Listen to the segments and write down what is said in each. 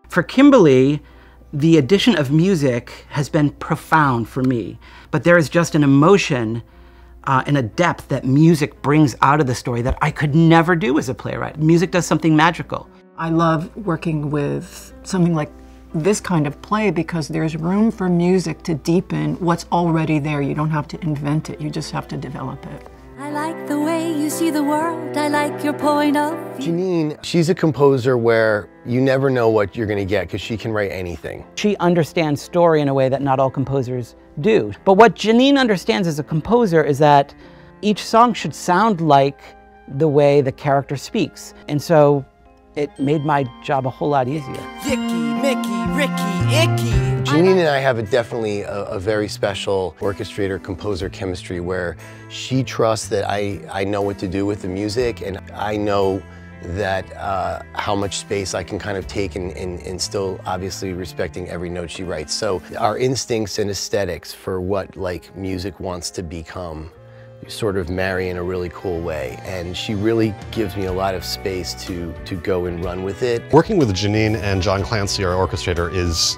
For Kimberly, the addition of music has been profound for me, but there is just an emotion and a depth that music brings out of the story that I could never do as a playwright. Music does something magical. I love working with something like this kind of play because there's room for music to deepen what's already there. You don't have to invent it, you just have to develop it. I like the way you see the world, I like your point of view. Jeanine, she's a composer where you never know what you're gonna get because she can write anything. She understands story in a way that not all composers do. But what Jeanine understands as a composer is that each song should sound like the way the character speaks. And so it made my job a whole lot easier. Yicky, Mickey, Ricky, Icky. Jeanine and I have definitely a very special orchestrator-composer chemistry where she trusts that I know what to do with the music, and I know that how much space I can kind of take and still obviously respecting every note she writes. So our instincts and aesthetics for what like music wants to become sort of marry in a really cool way, and she really gives me a lot of space to go and run with it. Working with Jeanine and John Clancy, our orchestrator, is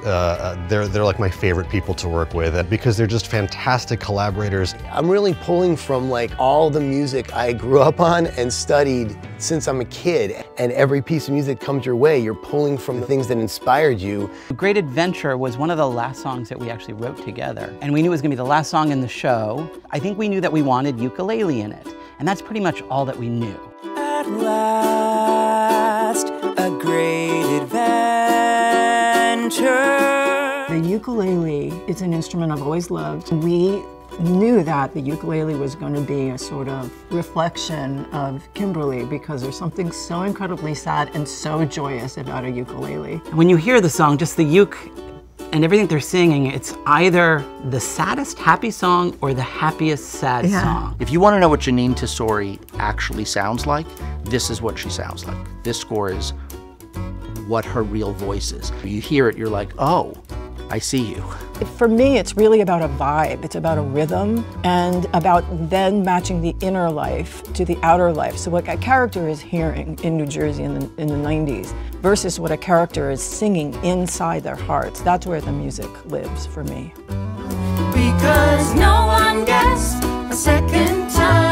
they're like my favorite people to work with because they're just fantastic collaborators. I'm really pulling from like all the music I grew up on and studied since I'm a kid, and every piece of music comes your way. You're pulling from the things that inspired you. Great Adventure was one of the last songs that we actually wrote together, and we knew it was going to be the last song in the show. I think we knew that we wanted ukulele in it, and that's pretty much all that we knew. At last, a great adventure. The ukulele is an instrument I've always loved. We knew that the ukulele was going to be a sort of reflection of Kimberly because there's something so incredibly sad and so joyous about a ukulele. When you hear the song, just the uke and everything they're singing, it's either the saddest happy song or the happiest sad song. If you want to know what Jeanine Tesori actually sounds like, this is what she sounds like. This score is what her real voice is. You hear it, you're like, oh, I see you. For me, it's really about a vibe. It's about a rhythm and about then matching the inner life to the outer life. So what a character is hearing in New Jersey in the 90s versus what a character is singing inside their hearts. That's where the music lives for me. Because no one gets a second time.